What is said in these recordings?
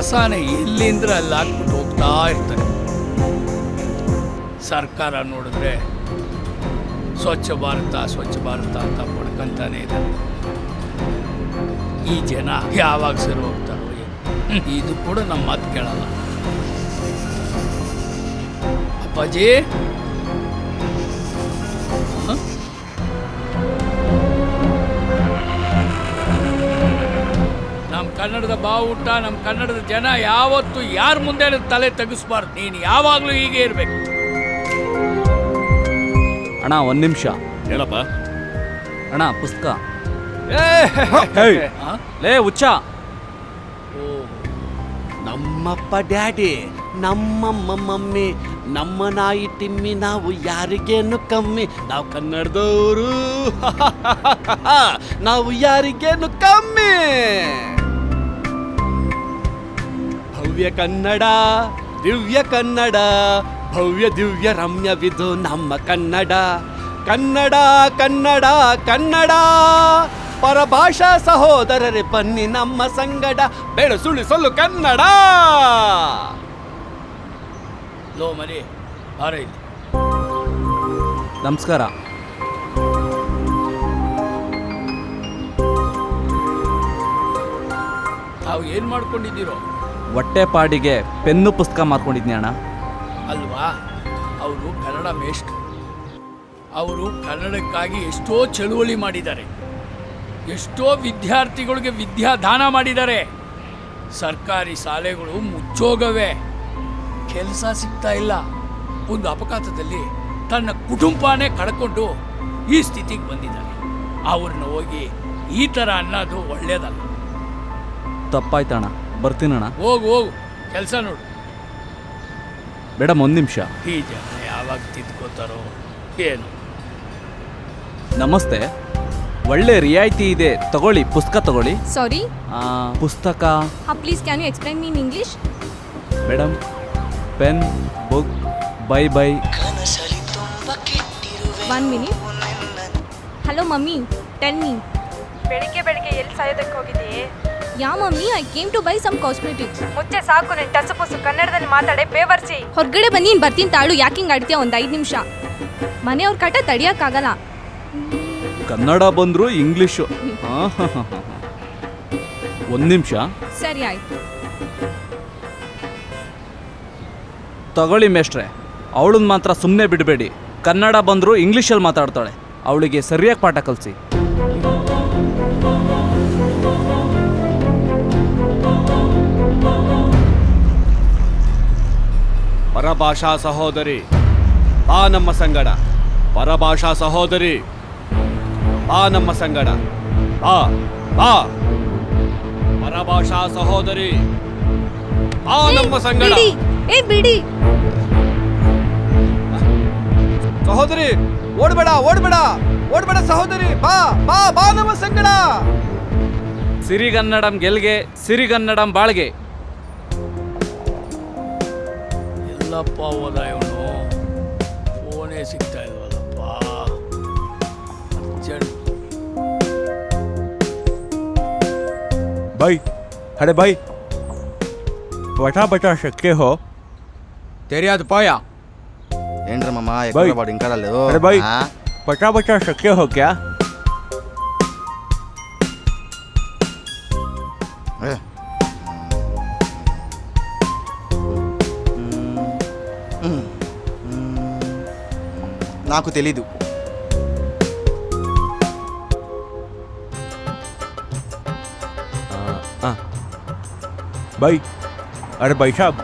ಕಸಾನೆ ಎಲ್ಲಿಂದ್ರೆ ಅಲ್ಲಿ ಹಾಕ್ಬಿಟ್ಟು ಹೋಗ್ತಾ ಇರ್ತಾರೆ. ಸರ್ಕಾರ ನೋಡಿದ್ರೆ ಸ್ವಚ್ಛ ಭಾರತ ಸ್ವಚ್ಛ ಭಾರತ ಅಂತ ಪಡ್ಕೊಂತಾನೆ ಇದ್ದಾರೆ. ಈ ಜನ ಯಾವಾಗ ಸರಿ ಹೋಗ್ತಾರೋ ಇದು ಕೂಡ ನಮ್ಮ ಮಾತು ಕೇಳಲ್ಲ. ಅಪ್ಪಾಜಿ, ನಮ್ಮ ಕನ್ನಡದ ಬಾವುಟ, ನಮ್ಮ ಕನ್ನಡದ ಜನ ಯಾವತ್ತು ಯಾರ ಮುಂದೆ ತಲೆ ತೆಗಿಸ್ಬಾರ್ದು. ನೀನು ಯಾವಾಗಲೂ ಹೀಗೆ ಇರಬೇಕು. ಅಣ್ಣ ಒಂದು ನಿಮಿಷ. ಹೇಳಪ್ಪ. ಅಣ್ಣ ಪುಸ್ತಕ. ಲೇ ಹುಚ್ಚ. ನಮ್ಮಪ್ಪ ಡ್ಯಾಡಿ, ನಮ್ಮಮ್ಮ ಮಮ್ಮಿ, ನಮ್ಮ ನಾಯಿ ಟಿಮ್ಮಿ, ನಾವು ಯಾರಿಗೇನು ಕಮ್ಮಿ, ನಾವು ಕನ್ನಡದವರು, ನಾವು ಯಾರಿಗೇನು ಕಮ್ಮಿ. ಭವ್ಯ ಕನ್ನಡ, ದಿವ್ಯ ಕನ್ನಡ, ಭವ್ಯ ದಿವ್ಯ ರಮ್ಯವಿದು ನಮ್ಮ ಕನ್ನಡ. ಕನ್ನಡ ಕನ್ನಡ ಕನ್ನಡ, ಪರಭಾಷಾ ಸಹೋದರರೇ ಬನ್ನಿ ನಮ್ಮ ಸಂಗಡ, ಬೆಳೆಸುಳಿಸಲು ಕನ್ನಡ. ಲೋ ಮರಿ ಬಾರ ಇಲ್ಲಿ. ನಮಸ್ಕಾರ. ತಾವು ಏನು ಮಾಡ್ಕೊಂಡಿದ್ದೀರೋ? ಹೊಟ್ಟೆ ಪಾಡಿಗೆ ಪೆನ್ನು ಪುಸ್ತಕ ಮಾರ್ಕೊಂಡಿದ್ನಿ ಅಣ್ಣ. ಅಲ್ವಾ, ಅವರು ಕನ್ನಡ ಮೇಷ್ಟ್ರು. ಅವರು ಕನ್ನಡಕ್ಕಾಗಿ ಎಷ್ಟೋ ಚಳುವಳಿ ಮಾಡಿದ್ದಾರೆ, ಎಷ್ಟೋ ವಿದ್ಯಾರ್ಥಿಗಳಿಗೆ ವಿದ್ಯಾದಾನ ಮಾಡಿದ್ದಾರೆ. ಸರ್ಕಾರಿ ಶಾಲೆಗಳು ಮುಚ್ಚೋಗವೆ, ಕೆಲಸ ಸಿಗ್ತಾ ಇಲ್ಲ. ಒಂದು ಅಪಘಾತದಲ್ಲಿ ತನ್ನ ಕುಟುಂಬನೇ ಕಳ್ಕೊಂಡು ಈ ಸ್ಥಿತಿಗೆ ಬಂದಿದ್ದಾರೆ. ಅವ್ರನ್ನ ಹೋಗಿ ಈ ಥರ ಅನ್ನೋದು ಒಳ್ಳೇದಲ್ಲ. ತಪ್ಪಾಯ್ತಣ್ಣ, ಬರ್ತೀನಣ್ಣ. ಹೋಗು ಹೋಗು, ಕೆಲಸ ನೋಡು. ಮೇಡಮ್ ಒಂದು ನಿಮಿಷ. ಈ ಜನ ಯಾವಾಗ ತಿದ್ಕೋತಾರೋ ಏನು. ನಮಸ್ತೆ, ಒಳ್ಳೆ ರಿಯಾಯಿತಿ ಇದೆ, ತಗೊಳ್ಳಿ, ಪುಸ್ತಕ ತಗೊಳ್ಳಿ. Sorry? ಪುಸ್ತಕ. Please can you explain me in English? Madam, pen, book, by. 1 minute. Hello mummy, tell me. ಬೆಳಿಗ್ಗೆ ಎಲ್ಲಿ ಸಾಯೋದಕ್ಕೆ ಹೋಗಿದ್ದೀ? Yeah mummy, I came to buy some cosmetics. ಮುಚ್ಚೆ ಸಾಕು, ನೀನು ಟಸಪುಸು ಕನ್ನಡದಲ್ಲಿ ಮಾತಾಡೆ, ಬೇವರ್ಸಿ. ಹೊರಗಡೆ ಬನ್ನಿ, ಬರ್ತೀನಿ ತಾಳು. ಯಾಕಿಂಗ್ ಆಡ್ತೀಯ? ಒಂದು 5 ನಿಮಿಷ. ಮನೆಯವ್ರ ಕಾಟ ತಡಿಯೋಕ್ಕಾಗಲ್ಲ. ಕನ್ನಡ ಬಂದ್ರು ಇಂಗ್ಲಿಷು. ಒಂದು ನಿಮಿಷ. ಸರಿ ಆಯ್ತು. ತಗೊಳ್ಳಿ ಮೇಷ್ಟ್ರೆ, ಅವಳನ್ನ ಮಾತ್ರ ಸುಮ್ಮನೆ ಬಿಡಬೇಡಿ. ಕನ್ನಡ ಬಂದರೂ ಇಂಗ್ಲೀಷಲ್ಲಿ ಮಾತಾಡ್ತಾಳೆ, ಅವಳಿಗೆ ಸರಿಯಾಗಿ ಪಾಠ ಕಲಿಸಿ. ಪರಭಾಷಾ ಸಹೋದರಿ ಬಾ ನಮ್ಮ ಸಂಗಡ, ಪರಭಾಷಾ ಸಹೋದರಿ ಬಾ ನಮ್ಮ ಸಂಗಡ, ಬಾ ಬಾ. ಪರಭಾಷಾ ಸಹೋದರಿ ಬಾ ನಮ್ಮ ಸಂಗಡ. ಬಿಡಿ. ಸಹೋದರಿ ಓಡ್ಬೇಡ ಓಡ್ಬೇಡ ಓಡ್ಬೇಡ ಸಹೋದರಿ, ಬಾ ಬಾ ಬಾ ನಮ್ಮ ಸಂಗಡ. ಸಿರಿಗನ್ನಡಂ ಗೆಲ್ಗೆ, ಸಿರಿಗನ್ನಡಂ ಬಾಳ್ಗೆ. ಎಲ್ಲಪ್ಪ ಹೋದ ಇವನು, ಫೋನೇ ಸಿಗ್ತಾ ಇಲ್ವಲ್ಲಪ್ಪ. ಅರ್ಜೆಂಟ್. भाई, अरे भाई, बटा सकते हो? तेरे याद पाया ఏంట్రా మామ भाई, ఎక్కడ వాడు ఇంకా రాలేదు. अरे भाई, बटा सकते हो क्या? నాకు తెలీదు. भाई अरे भाई साहब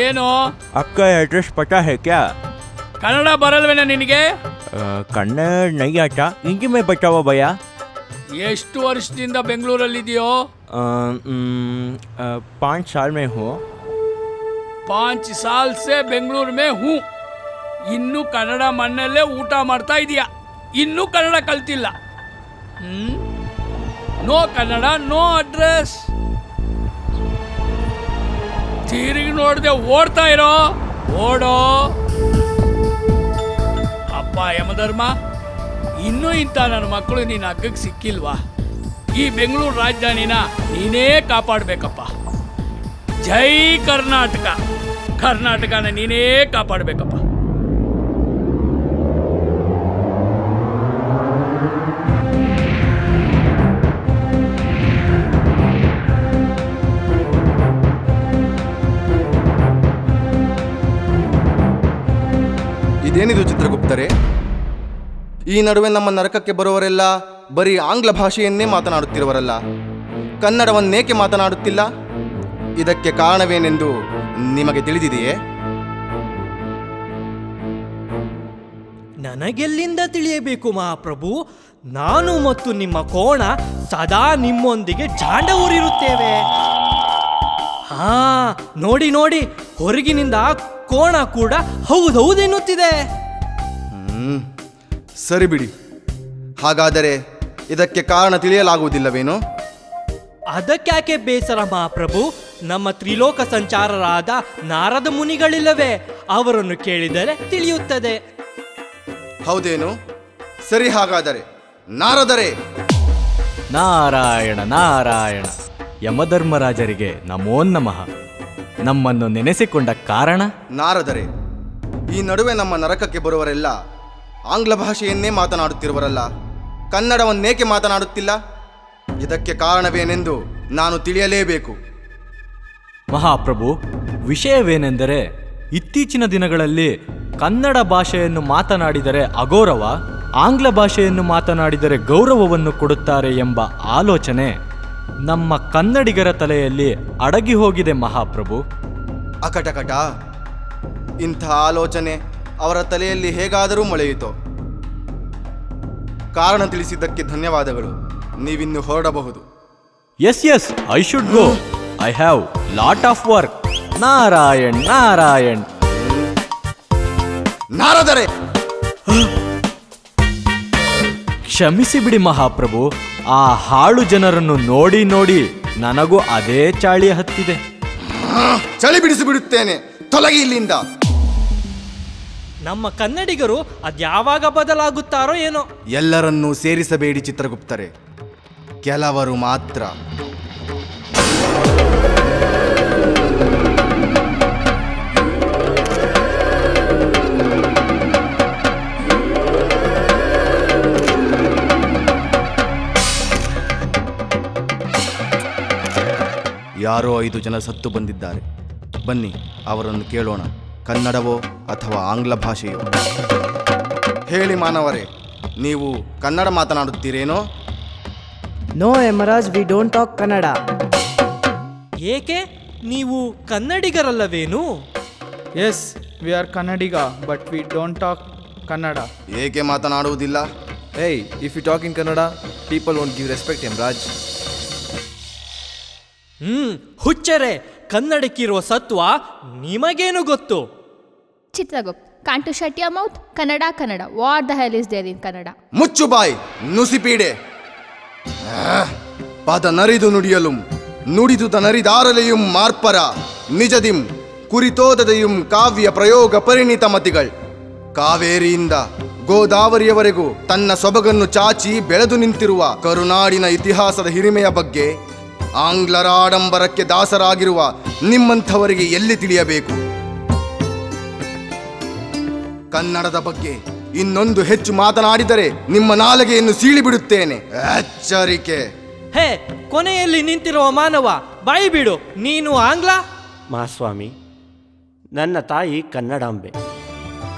ಏನು आपका एड्रेस पता है क्या? ಕನ್ನಡ ಬರಲ್ವೇನ ನಿನಗೆ? कन्नड़ नहीं आता, हिंदी में बताओ भैया। ಎಷ್ಟು ವರ್ಷದಿಂದ ಬೆಂಗಳೂರಲ್ಲಿದೆಯೋ? 5 साल में हो। 5 साल से ಬೆಂಗಳೂರು में हूँ. ಇನ್ನು ಕನ್ನಡ ಮಣ್ಣಲ್ಲೇ ಊಟ ಮಾಡ್ತಾ ಇದೀಯಾ? ಇನ್ನೂ ಕನ್ನಡ ಕಲ್ತಿಲ್ಲ. No Kannada, no address. ತಿರುಗಿ ನೋಡದೆ ಓಡ್ತಾ ಇರೋ, ಓಡೋ. ಅಪ್ಪ ಯಮಧರ್ಮ, ಇನ್ನೂ ಇಂಥ ನನ್ನ ಮಕ್ಕಳು ನಿನ್ನ ಹಗ್ಗಕ್ಕೆ ಸಿಕ್ಕಿಲ್ವಾ? ಈ ಬೆಂಗಳೂರು ರಾಜಧಾನಿನ ನೀನೇ ಕಾಪಾಡಬೇಕಪ್ಪ. ಜೈ ಕರ್ನಾಟಕ. ಕರ್ನಾಟಕನ ನೀನೇ ಕಾಪಾಡಬೇಕಪ್ಪ. ಇದೇನಿದು ಚಿತ್ರಗುಪ್ತರೆ? ಈ ನಡುವೆ ನಮ್ಮ ನರಕಕ್ಕೆ ಬರುವವರೆಲ್ಲ ಬರೀ ಆಂಗ್ಲ ಭಾಷೆಯನ್ನೇ ಮಾತನಾಡುತ್ತಿರುವರಲ್ಲ, ಕನ್ನಡವನ್ನೇಕೆ ಮಾತನಾಡುತ್ತಿಲ್ಲ? ಇದಕ್ಕೆ ಕಾರಣವೇನೆಂದು ನಿಮಗೆ ತಿಳಿದಿದೆಯೇ? ನನಗೆಲ್ಲಿಂದ ತಿಳಿಯಬೇಕು ಮಹಾಪ್ರಭು? ನಾನು ಮತ್ತು ನಿಮ್ಮ ಕೋಣ ಸದಾ ನಿಮ್ಮೊಂದಿಗೆ ಜಾಂಡ ಊರಿರುತ್ತೇವೆ. ಹಾ, ನೋಡಿ ನೋಡಿ, ಹೊರಗಿನಿಂದ ಕೋಣ ಕೂಡ ಹೌದೌದೆನ್ನುತ್ತಿದೆ. ಸರಿ ಬಿಡಿ. ಹಾಗಾದರೆ ಇದಕ್ಕೆ ಕಾರಣ ತಿಳಿಯಲಾಗುವುದಿಲ್ಲವೇನೋ? ಅದಕ್ಯಾಕೆ ಬೇಸರ ಮಹಾಪ್ರಭು? ನಮ್ಮ ತ್ರಿಲೋಕ ಸಂಚಾರರಾದ ನಾರದ ಮುನಿಗಳಿಲ್ಲವೇ? ಅವರನ್ನು ಕೇಳಿದರೆ ತಿಳಿಯುತ್ತದೆ. ಹೌದೇನು? ಸರಿ, ಹಾಗಾದರೆ ನಾರದರೆ. ನಾರಾಯಣ ನಾರಾಯಣ. ಯಮಧರ್ಮರಾಜರಿಗೆ ನಮೋ ನಮಃ. ನಮ್ಮನ್ನು ನೆನೆಸಿಕೊಂಡ ಕಾರಣ? ನಾರದರೆ, ಈ ನಡುವೆ ನಮ್ಮ ನರಕಕ್ಕೆ ಬರುವವರೆಲ್ಲ ಆಂಗ್ಲ ಭಾಷೆಯನ್ನೇ ಮಾತನಾಡುತ್ತಿರುವರಲ್ಲ, ಕನ್ನಡವನ್ನೇಕೆ ಮಾತನಾಡುತ್ತಿಲ್ಲ? ಇದಕ್ಕೆ ಕಾರಣವೇನೆಂದು ನಾನು ತಿಳಿಯಲೇಬೇಕು. ಮಹಾಪ್ರಭು, ವಿಷಯವೇನೆಂದರೆ ಇತ್ತೀಚಿನ ದಿನಗಳಲ್ಲಿ ಕನ್ನಡ ಭಾಷೆಯನ್ನು ಮಾತನಾಡಿದರೆ ಅಗೌರವ, ಆಂಗ್ಲ ಭಾಷೆಯನ್ನು ಮಾತನಾಡಿದರೆ ಗೌರವವನ್ನು ಕೊಡುತ್ತಾರೆ ಎಂಬ ಆಲೋಚನೆ ನಮ್ಮ ಕನ್ನಡಿಗರ ತಲೆಯಲ್ಲಿ ಅಡಗಿ ಹೋಗಿದೆ ಮಹಾಪ್ರಭು. ಅಕಟಕಟ, ಇಂಥ ಆಲೋಚನೆ ಅವರ ತಲೆಯಲ್ಲಿ ಹೇಗಾದರೂ ಮೊಳೆಯಿತು. ಕಾರಣ ತಿಳಿಸಿದ್ದಕ್ಕೆ ಧನ್ಯವಾದಗಳು. ನೀವಿನ್ನು ಹೊರಡಬಹುದು. Yes yes, I should go. I have lot of work. Narayan Narayan. ನಾರದರೆ, ಕ್ಷಮಿಸಿ ಬಿಡಿ ಮಹಾಪ್ರಭು. ಆ ಹಾಳು ಜನರನ್ನು ನೋಡಿ ನೋಡಿ ನನಗೂ ಅದೇ ಚಾಳಿ ಹತ್ತಿದೆ. ಚಳಿ ಬಿಡಿಸಿ ಬಿಡುತ್ತೇನೆ. ತೊಲಗಿ ಇಲ್ಲಿಂದ. ನಮ್ಮ ಕನ್ನಡಿಗರು ಅದ್ಯಾವಾಗ ಬದಲಾಗುತ್ತಾರೋ ಏನೋ. ಎಲ್ಲರನ್ನೂ ಸೇರಿಸಬೇಡಿ ಚಿತ್ರಗುಪ್ತರೆ, ಕೆಲವರು ಮಾತ್ರ. ಯಾರೋ 5 ಜನ ಸತ್ತು ಬಂದಿದ್ದಾರೆ. ಬನ್ನಿ, ಅವರನ್ನು ಕೇಳೋಣ. ಕನ್ನಡವೋ ಅಥವಾ ಆಂಗ್ಲ ಭಾಷೆಯೋ? ಹೇಳಿ ಮಾನವರೇ, ನೀವು ಕನ್ನಡ ಮಾತನಾಡುತ್ತೀರೇನೋ? No Yamraj, we don't talk Kannada. ಏಕೆ? ನೀವು ಕನ್ನಡಿಗರಲ್ಲವೇನು? Yes, we are Kannadiga, but we don't talk Kannada. ಏಕೆ ಮಾತನಾಡುವುದಿಲ್ಲ? Hey, if you talk in Kannada, people won't give respect, Yamraj. ಹುಚ್ಚರೆ, ಕನ್ನಡಕ್ಕಿರುವ ಸತ್ವ ನಿಮಗೇನು ಗೊತ್ತು? Chitragupta, can't you shut your mouth? Kannada Kannada. What the hell is there in Kannada? ಮುಚ್ಚು ಬಾಯ್, ನುಸಿಪೀಡೆ. ಪದ ನರಿದು ನುಡಿಯಲು ನುಡಿದುದ ನರಿದಾರಲೆಯುಂ ಮಾರ್ಪರ ನಿಜದಿಂ ಕುರಿತೋದದೆಯುಂ ಕಾವ್ಯ ಪ್ರಯೋಗ ಪರಿಣಿತ ಮತಿಗಳ್. ಕಾವೇರಿಯಿಂದ ಗೋದಾವರಿಯವರೆಗೂ ತನ್ನ ಸೊಬಗನ್ನು ಚಾಚಿ ಬೆಳೆದು ನಿಂತಿರುವ ಕರುನಾಡಿನ ಇತಿಹಾಸದ ಹಿರಿಮೆಯ ಬಗ್ಗೆ ಆಂಗ್ಲರ ಆಡಂಬರಕ್ಕೆ ದಾಸರಾಗಿರುವ ನಿಮ್ಮಂಥವರಿಗೆ ಎಲ್ಲಿ ತಿಳಿಯಬೇಕು? ಕನ್ನಡದ ಬಗ್ಗೆ ಇನ್ನೊಂದು ಹೆಚ್ಚು ಮಾತನಾಡಿದರೆ ನಿಮ್ಮ ನಾಲಿಗೆಯನ್ನು ಸೀಳಿಬಿಡುತ್ತೇನೆ. ಎಚ್ಚರಿಕೆ. ಹೇ, ಕೊನೆಯಲ್ಲಿ ನಿಂತಿರುವ ಮಾನವ, ಬಾಯಿ ಬಿಡು. ನೀನು ಆಂಗ್ಲ? ಮಹಾಸ್ವಾಮಿ, ನನ್ನ ತಾಯಿ ಕನ್ನಡಾಂಬೆ.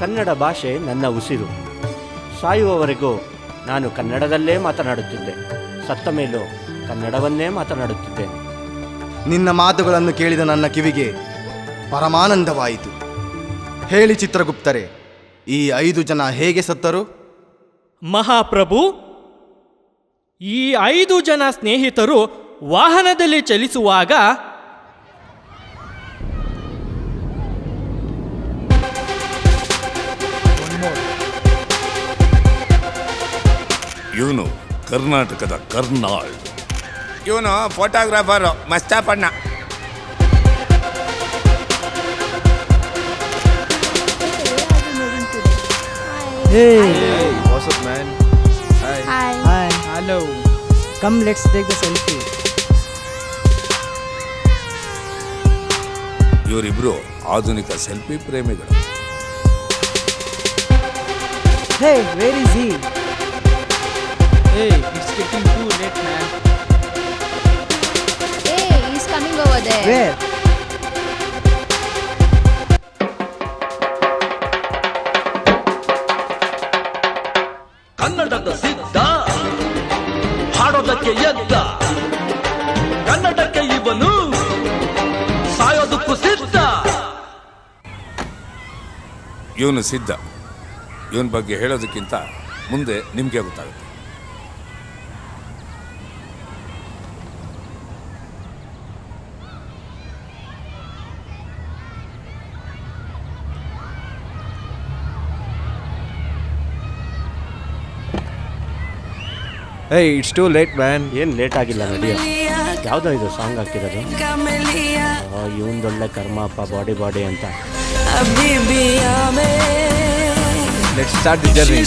ಕನ್ನಡ ಭಾಷೆ ನನ್ನ ಉಸಿರು. ಸಾಯುವವರೆಗೂ ನಾನು ಕನ್ನಡದಲ್ಲೇ ಮಾತನಾಡುತ್ತಿದ್ದೆ. ಸತ್ತ ಮೇಲೂ ಕನ್ನಡವನ್ನೇ ಮಾತನಾಡುತ್ತಿದ್ದೇನೆ. ನಿನ್ನ ಮಾತುಗಳನ್ನು ಕೇಳಿದ ನನ್ನ ಕಿವಿಗೆ ಪರಮಾನಂದವಾಯಿತು. ಹೇಳಿ ಚಿತ್ರಗುಪ್ತರೆ, ಈ 5 ಜನ ಹೇಗೆ ಸತ್ತರು? ಮಹಾಪ್ರಭು, ಈ 5 ಜನ ಸ್ನೇಹಿತರು ವಾಹನದಲ್ಲಿ ಚಲಿಸುವಾಗ ಇವನು ಕರ್ನಾಟಕದ ಕರ್ನಾಳ್. ಇವನು photographer ಮಸ್ತಾಪಣ್ಣ. Hey. Hey, what's up, man? Hi. Hi. Hello. Come, let's take the selfie. ಇವರಿಬ್ರು ಆಧುನಿಕ ಸೆಲ್ಫಿ ಪ್ರೇಮಿಗಳು. Hey, where is he? Hey, it's getting too late, man. Hey, he's coming over there. Where? ಕನ್ನಡದ ಸಿದ್ಧ ಹಾಡೋದಕ್ಕೆ ಎದ್ದ, ಕನ್ನಡಕ್ಕೆ ಇವನು ಸಾಯೋದಕ್ಕೂ ಸಿದ್ಧ. ಇವನು ಸಿದ್ಧ. ಇವನ ಬಗ್ಗೆ ಹೇಳೋದಕ್ಕಿಂತ ಮುಂದೆ ನಿಮಗೆ ಗೊತ್ತಾಗುತ್ತೆ. Hey, it's too late, man. ಏನು ಲೇಟ್ ಆಗಿಲ್ಲ, ನಡಿಯೋ. ಯಾವುದೋ ಇದು ಸಾಂಗ್ ಹಾಕಿರೋದು? ಇವನದೊಳ್ಳೆ ಕರ್ಮಪ್ಪ, ಬಾಡಿ ಬಾಡಿ ಅಂತ. Let's start the journey.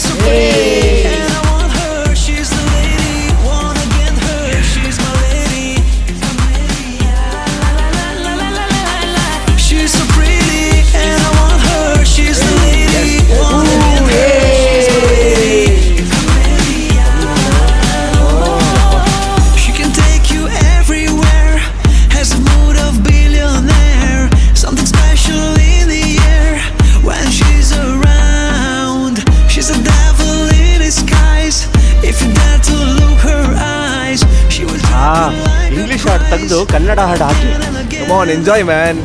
English ಹಾಡು ತೆಗೆದು ಕನ್ನಡ ಹಾಡು ಹಾಕಿ. Come on, enjoy, man.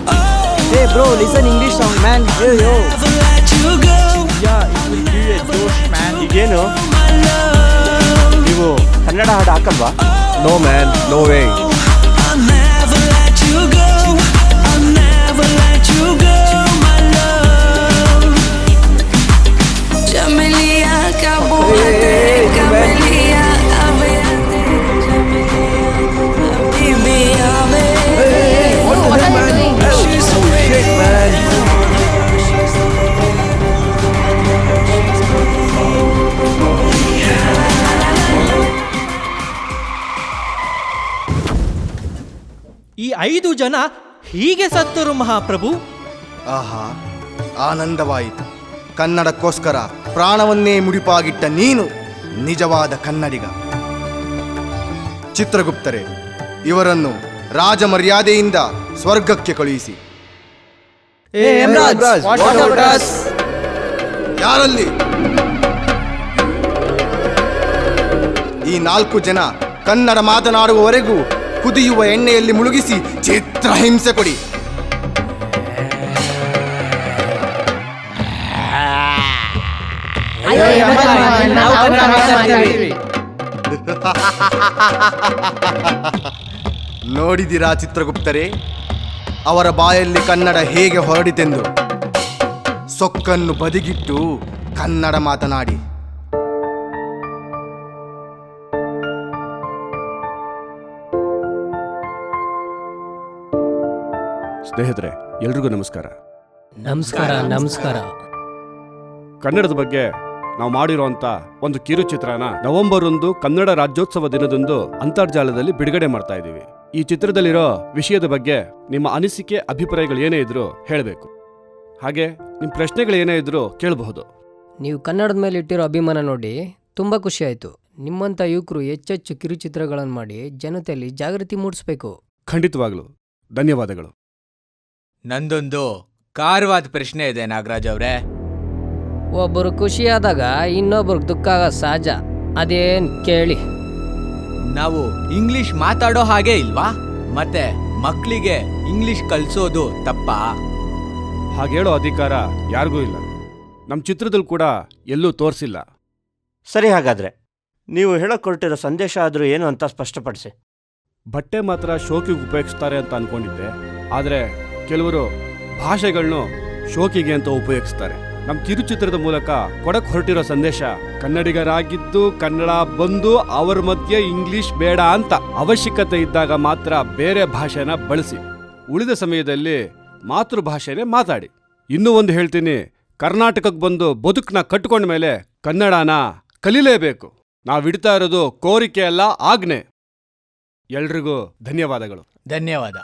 Hey, bro, listen English song, man. Yo, yo. Yeah, it will give a josh, man. ಈಗೇನು ನೀವು ಕನ್ನಡ ಹಾಡು ಹಾಕಲ್ವಾ? No, man. No way. What are you doing? Shit, man. ಈ 5 ಜನ ಹೀಗೆ ಸತ್ತರು ಮಹಾಪ್ರಭು. ಆಹಾ, ಆನಂದವಾಯಿತು. ಕನ್ನಡಕ್ಕೋಸ್ಕರ ಪ್ರಾಣವನ್ನೇ ಮುಡಿಪಾಗಿಟ್ಟ ನೀನು ನಿಜವಾದ ಕನ್ನಡಿಗ. ಚಿತ್ರಗುಪ್ತರೆ, ಇವರನ್ನು ರಾಜ ಮರ್ಯಾದೆಯಿಂದ ಸ್ವರ್ಗಕ್ಕೆ ಕಳುಹಿಸಿ. Hey, Emraj, what about us? ಯಾರಲ್ಲಿ ಈ 4 ಜನ ಕನ್ನಡ ಮಾತನಾಡುವವರೆಗೂ ಕುದಿಯುವ ಎಣ್ಣೆಯಲ್ಲಿ ಮುಳುಗಿಸಿ ಚಿತ್ರಹಿಂಸೆ ಕೊಡಿ. ನಾವು ಕನ್ನಡ ಮಾತಾಡ್ತೀವಿ. ನೋಡಿದಿರಾ ಚಿತ್ರಗುಪ್ತರೆ, ಅವರ ಬಾಯಲ್ಲಿ ಕನ್ನಡ ಹೇಗೆ ಹೊರಡಿತೆಂದು. ಸೊಕ್ಕನ್ನು ಬದಿಗಿಟ್ಟು ಕನ್ನಡ ಮಾತನಾಡಿ. ಸ್ನೇಹಿತರೆ, ಎಲ್ರಿಗೂ ನಮಸ್ಕಾರ. ನಮಸ್ಕಾರ. ನಮಸ್ಕಾರ. ಕನ್ನಡದ ಬಗ್ಗೆ ನಾವು ಮಾಡಿರುವಂತ ಒಂದು ಕಿರುಚಿತ್ರನ ನವೆಂಬರ್ 1 ಕನ್ನಡ ರಾಜ್ಯೋತ್ಸವ ದಿನದಂದು ಅಂತರ್ಜಾಲದಲ್ಲಿ ಬಿಡುಗಡೆ ಮಾಡ್ತಾ ಇದ್ದೀವಿ. ಈ ಚಿತ್ರದಲ್ಲಿರೋ ವಿಷಯದ ಬಗ್ಗೆ ನಿಮ್ಮ ಅನಿಸಿಕೆ, ಅಭಿಪ್ರಾಯಗಳು ಏನೇ ಇದ್ರೂ ಹೇಳಬೇಕು. ಹಾಗೆ ನಿಮ್ಮ ಪ್ರಶ್ನೆಗಳು ಏನೇ ಇದ್ರೂ ಕೇಳಬಹುದು. ನೀವು ಕನ್ನಡದ ಮೇಲೆ ಇಟ್ಟಿರೋ ಅಭಿಮಾನ ನೋಡಿ ತುಂಬ ಖುಷಿ ಆಯಿತು. ನಿಮ್ಮಂಥ ಯುವಕರು ಹೆಚ್ಚೆಚ್ಚು ಕಿರುಚಿತ್ರಗಳನ್ನು ಮಾಡಿ ಜನತೆಯಲ್ಲಿ ಜಾಗೃತಿ ಮೂಡಿಸಬೇಕು. ಖಂಡಿತವಾಗ್ಲು ಧನ್ಯವಾದಗಳು. ನಂದೊಂದು ಕಾರವಾದ ಪ್ರಶ್ನೆ ಇದೆ ನಾಗರಾಜ್ ಅವರೇ. ಒಬ್ಬರು ಖುಷಿಯಾದಾಗ ಇನ್ನೊಬ್ರಿಗೆ ದುಃಖ ಆಗ ಸಹಜ. ಅದೇನು ಕೇಳಿ. ನಾವು ಇಂಗ್ಲಿಷ್ ಮಾತಾಡೋ ಹಾಗೆ ಇಲ್ವಾ? ಮತ್ತೆ ಮಕ್ಕಳಿಗೆ ಇಂಗ್ಲಿಷ್ ಕಲಿಸೋದು ತಪ್ಪಾ? ಹಾಗೇಳೋ ಅಧಿಕಾರ ಯಾರಿಗೂ ಇಲ್ಲ. ನಮ್ಮ ಚಿತ್ರದಲ್ಲಿ ಕೂಡ ಎಲ್ಲೂ ತೋರಿಸಿಲ್ಲ. ಸರಿ, ಹಾಗಾದ್ರೆ ನೀವು ಹೇಳಕ್ ಹೊರಟಿರೋ ಸಂದೇಶ ಆದರೂ ಏನು ಅಂತ ಸ್ಪಷ್ಟಪಡಿಸಿ. ಬಟ್ಟೆ ಮಾತ್ರ ಶೋಕಿಗೆ ಉಪಯೋಗಿಸ್ತಾರೆ ಅಂತ ಅನ್ಕೊಂಡಿದ್ದೆ, ಆದರೆ ಕೆಲವರು ಭಾಷೆಗಳನ್ನು ಶೋಕಿಗೆ ಅಂತ ಉಪಯೋಗಿಸ್ತಾರೆ. ನಮ್ಮ ಕಿರುಚಿತ್ರದ ಮೂಲಕ ಕೊಡಕ್ ಹೊರಟಿರೋ ಸಂದೇಶ ಕನ್ನಡಿಗರಾಗಿದ್ದು ಕನ್ನಡ ಬಂದು ಅವರ ಮಧ್ಯೆ ಇಂಗ್ಲಿಷ್ ಬೇಡ ಅಂತ. ಅವಶ್ಯಕತೆ ಇದ್ದಾಗ ಮಾತ್ರ ಬೇರೆ ಭಾಷೆನ ಬಳಸಿ, ಉಳಿದ ಸಮಯದಲ್ಲಿ ಮಾತೃಭಾಷೆನೇ ಮಾತಾಡಿ. ಇನ್ನೂ ಒಂದು ಹೇಳ್ತೀನಿ, ಕರ್ನಾಟಕಕ್ಕೆ ಬಂದು ಬದುಕನ್ನ ಕಟ್ಕೊಂಡ ಮೇಲೆ ಕನ್ನಡನ ಕಲೀಲೇಬೇಕು. ನಾವಿಡ್ತಾ ಇರೋದು ಕೋರಿಕೆ ಅಲ್ಲ, ಆಜ್ಞೆ. ಎಲ್ರಿಗೂ ಧನ್ಯವಾದಗಳು. ಧನ್ಯವಾದ.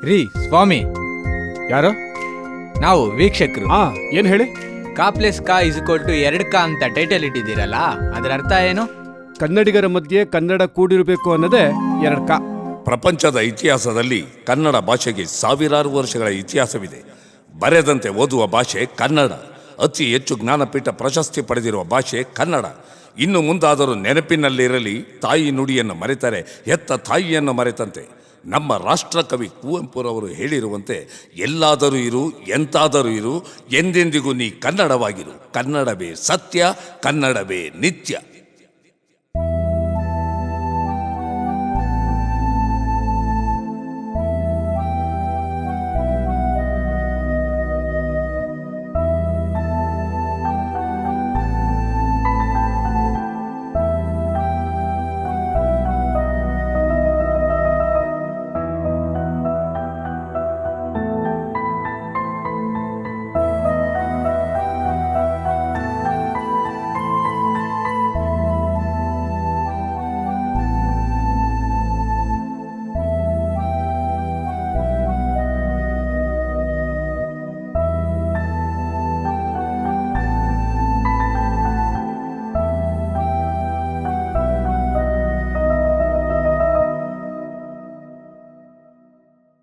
ರೀ ಸ್ವಾಮಿ. ಯಾರು? ನಾವು ವೀಕ್ಷಕರು. ಏನ್ ಹೇಳಿ? ಕಾ ಪ್ಲಸ್ ಕಾ ಇಸ್ ಈಕ್ವಲ್ ಟು 2 ಅಂತ ಟೈಟಲ್ ಇಟ್ಟಿದ್ದೀರಲ್ಲ, ಅದರ ಅರ್ಥ ಏನು? ಕನ್ನಡಿಗರ ಮಧ್ಯೆ ಕನ್ನಡ ಕೂಡಿರಬೇಕು ಅನ್ನೋದೇ 2 ಪ್ರಪಂಚದ ಇತಿಹಾಸದಲ್ಲಿ ಕನ್ನಡ ಭಾಷೆಗೆ ಸಾವಿರಾರು ವರ್ಷಗಳ ಇತಿಹಾಸವಿದೆ. ಬರೆದಂತೆ ಓದುವ ಭಾಷೆ ಕನ್ನಡ. ಅತಿ ಹೆಚ್ಚು ಜ್ಞಾನಪೀಠ ಪ್ರಶಸ್ತಿ ಪಡೆದಿರುವ ಭಾಷೆ ಕನ್ನಡ. ಇನ್ನು ಮುಂದಾದರೂ ನೆನಪಿನಲ್ಲಿರಲಿ, ತಾಯಿ ನುಡಿಯನ್ನು ಮರೆತರೆ ಹೆತ್ತ ತಾಯಿಯನ್ನು ಮರೆತಂತೆ. ನಮ್ಮ ರಾಷ್ಟ್ರಕವಿ ಕುವೆಂಪುರವರು ಹೇಳಿರುವಂತೆ, ಎಲ್ಲಾದರೂ ಇರು, ಎಂತಾದರೂ ಇರು, ಎಂದೆಂದಿಗೂ ನೀ ಕನ್ನಡವಾಗಿರು. ಕನ್ನಡವೇ ಸತ್ಯ, ಕನ್ನಡವೇ ನಿತ್ಯ.